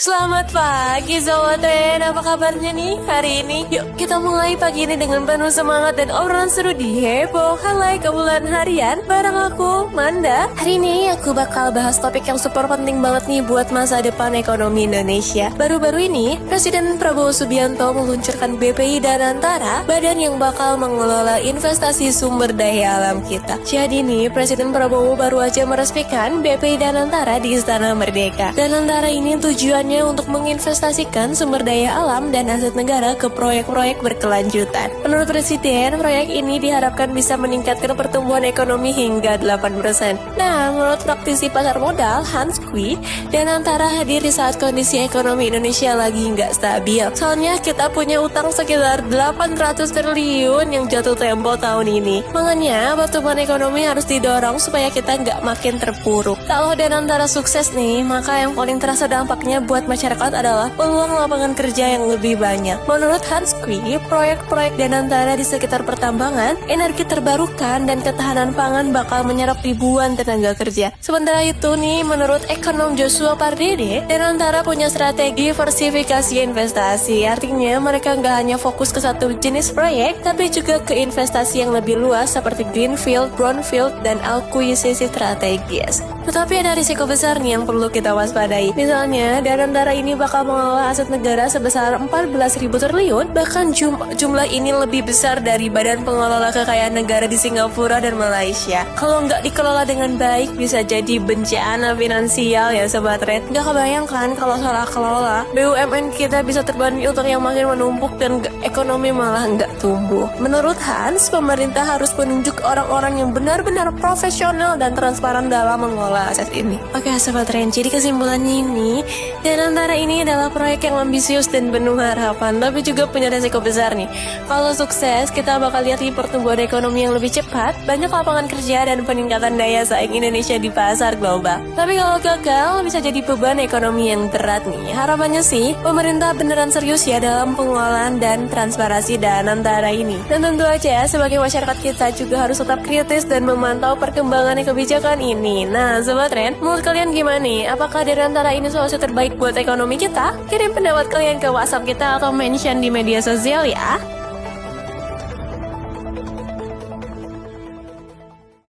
Selamat pagi Sobat Ren, apa kabarnya nih hari ini? Yuk kita mulai pagi ini dengan penuh semangat dan obrolan seru di Heboh Halai Kebulan Harian bareng aku, Manda. Hari ini aku bakal bahas topik yang super penting banget nih buat masa depan ekonomi Indonesia. Baru-baru ini, Presiden Prabowo Subianto meluncurkan BPI Danantara, badan yang bakal mengelola investasi sumber daya alam kita. Jadi nih, Presiden Prabowo baru aja meresmikan BPI Danantara di Istana Merdeka. Danantara ini tujuannya untuk menginvestasikan sumber daya alam dan aset negara ke proyek-proyek berkelanjutan. Menurut Presiden, proyek ini diharapkan bisa meningkatkan pertumbuhan ekonomi hingga 8%. Nah, menurut praktisi pasar modal Hans Kui, Danantara hadir di saat kondisi ekonomi Indonesia lagi nggak stabil. Soalnya kita punya utang sekitar 800 triliun yang jatuh tempo tahun ini. Makanya pertumbuhan ekonomi harus didorong supaya kita nggak makin terpuruk. Kalau Danantara sukses nih, maka yang paling terasa dampaknya buat masyarakat adalah peluang lapangan kerja yang lebih banyak. Menurut Hans Kui, proyek-proyek Danantara di sekitar pertambangan, energi terbarukan, dan ketahanan pangan bakal menyerap ribuan tenaga kerja. Sementara itu nih, menurut ekonom Joshua Pardede, Danantara punya strategi diversifikasi investasi. Artinya mereka nggak hanya fokus ke satu jenis proyek, tapi juga ke investasi yang lebih luas seperti greenfield, brownfield, dan akuisisi strategis. Tetapi ada risiko besar nih yang perlu kita waspadai. Misalnya, Danantara ini bakal mengelola aset negara sebesar 14.000 triliun, bahkan jumlah ini lebih besar dari badan pengelola kekayaan negara di Singapura dan Malaysia. Kalau nggak dikelola dengan baik, bisa jadi bencana finansial ya Sobat Red. Nggak kebayangkan kalau salah kelola, BUMN kita bisa terbebani utang yang makin menumpuk dan ekonomi malah nggak tumbuh. Menurut Hans, pemerintah harus menunjuk orang-orang yang benar-benar profesional dan transparan dalam mengelola aset ini. Oke Sobat Red, jadi kesimpulannya ini, Danantara ini adalah proyek yang ambisius dan penuh harapan, tapi juga punya resiko besar nih. Kalau sukses, kita bakal lihat nih pertumbuhan ekonomi yang lebih cepat, banyak lapangan kerja, dan peningkatan daya saing Indonesia di pasar global. Tapi kalau gagal, bisa jadi beban ekonomi yang berat nih. Harapannya sih, pemerintah beneran serius ya dalam pengelolaan dan transparansi Danantara ini. Dan tentu aja, sebagai masyarakat kita juga harus tetap kritis dan memantau perkembangan kebijakan ini. Nah, Sobat Ren, menurut kalian gimana nih? Apakah Danantara ini solusi terbaik buat ekonomi kita? Kirim pendapat kalian ke WhatsApp kita atau mention di media sosial ya.